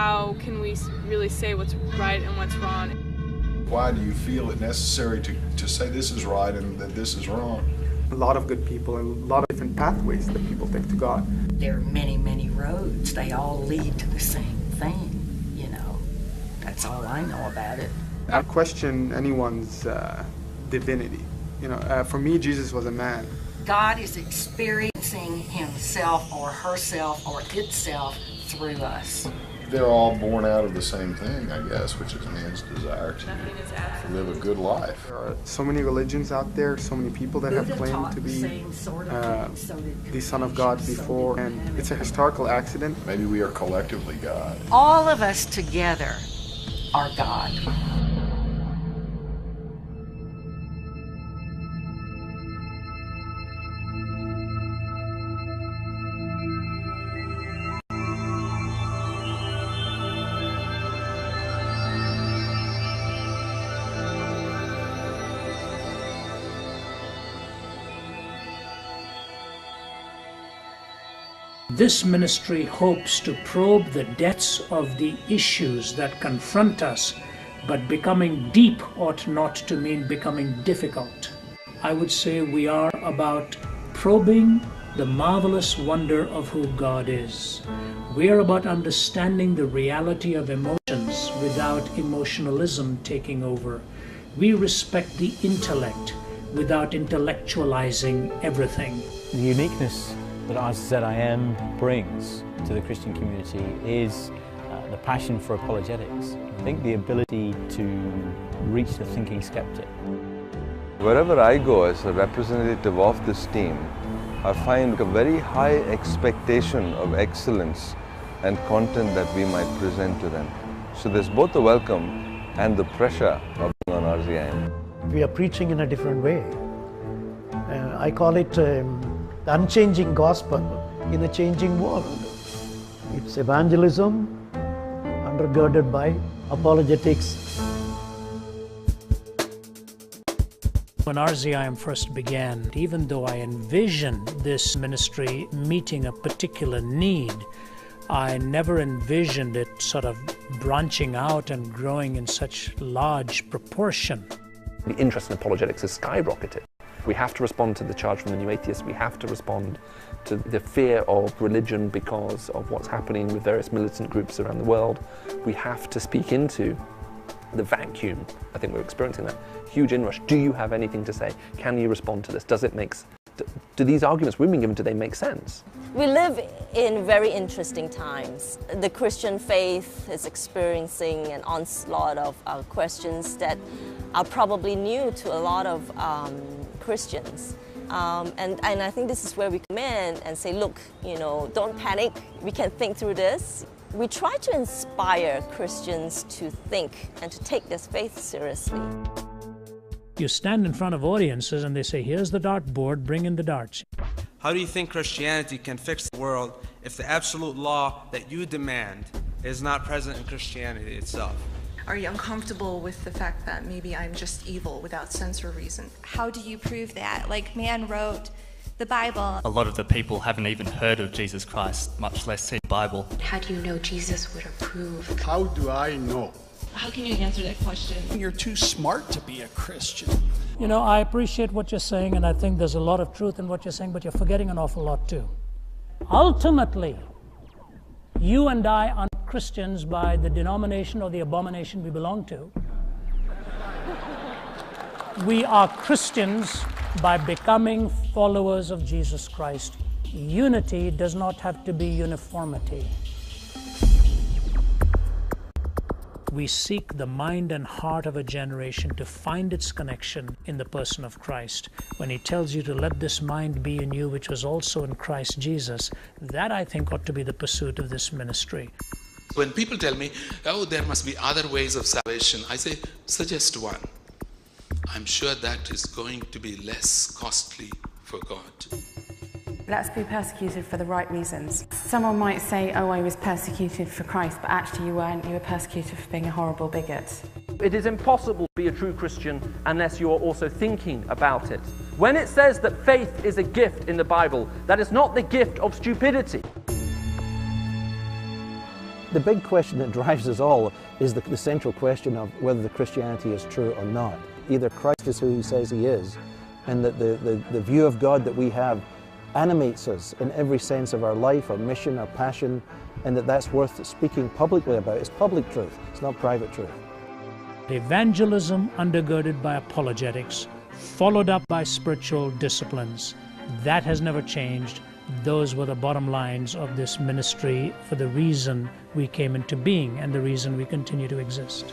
how can we really say what's right and what's wrong? Why do you feel it necessary to say this is right and that this is wrong? A lot of good people and a lot of different pathways that people take to God. There are many, many roads. They all lead to the same thing, you know. That's all I know about it. I question anyone's divinity. You know, for me, Jesus was a man. God is experiencing himself or herself or itself through us. They're all born out of the same thing, I guess, which is man's desire to live a good life. There are so many religions out there, so many people that have claimed to be the Son of God before, and it's a historical accident. Maybe we are collectively God. All of us together are God. This ministry hopes to probe the depths of the issues that confront us, but becoming deep ought not to mean becoming difficult. I would say we are about probing the marvelous wonder of who God is. We are about understanding the reality of emotions without emotionalism taking over. We respect the intellect without intellectualizing everything. The uniqueness that RZIM brings to the Christian community is the passion for apologetics. I think the ability to reach the thinking skeptic. Wherever I go as a representative of this team, I find a very high expectation of excellence and content that we might present to them. So there's both the welcome and the pressure of being on RZIM. We are preaching in a different way. I call it the unchanging gospel in a changing world. It's evangelism undergirded by apologetics. When RZIM first began, even though I envisioned this ministry meeting a particular need, I never envisioned it sort of branching out and growing in such large proportion. The interest in apologetics has skyrocketed. We have to respond to the charge from the new atheists. We have to respond to the fear of religion because of what's happening with various militant groups around the world. We have to speak into the vacuum. I think we're experiencing that huge inrush. Do you have anything to say? Can you respond to this? Does it make sense? Do these arguments we've been given today make sense? We live in very interesting times. The Christian faith is experiencing an onslaught of questions that are probably new to a lot of Christians. And I think this is where we come in and say, look, you know, don't panic. We can think through this. We try to inspire Christians to think and to take this faith seriously. You stand in front of audiences and they say, here's the dartboard, bring in the darts. How do you think Christianity can fix the world if the absolute law that you demand is not present in Christianity itself? Are you uncomfortable with the fact that maybe I'm just evil without sense or reason? How do you prove that? Like, man wrote the Bible. A lot of the people haven't even heard of Jesus Christ, much less seen the Bible. How do you know Jesus would approve? How do I know? How can you answer that question? You're too smart to be a Christian. You know, I appreciate what you're saying, and I think there's a lot of truth in what you're saying, but you're forgetting an awful lot too. Ultimately, you and I are not Christians by the denomination or the abomination we belong to. We are Christians by becoming followers of Jesus Christ. Unity does not have to be uniformity. We seek the mind and heart of a generation to find its connection in the person of Christ. When he tells you to let this mind be in you, which was also in Christ Jesus, that I think ought to be the pursuit of this ministry. When people tell me, oh, there must be other ways of salvation, I say, suggest one. I'm sure that is going to be less costly for God. Let's be persecuted for the right reasons. Someone might say, oh, I was persecuted for Christ, but actually you weren't. You were persecuted for being a horrible bigot. It is impossible to be a true Christian unless you are also thinking about it. When it says that faith is a gift in the Bible, that is not the gift of stupidity. The big question that drives us all is the central question of whether the Christianity is true or not. Either Christ is who he says he is, and that the view of God that we have animates us in every sense of our life, our mission, our passion, and that's worth speaking publicly about. It's public truth, it's not private truth. Evangelism undergirded by apologetics, followed up by spiritual disciplines. That has never changed. Those were the bottom lines of this ministry for the reason we came into being and the reason we continue to exist.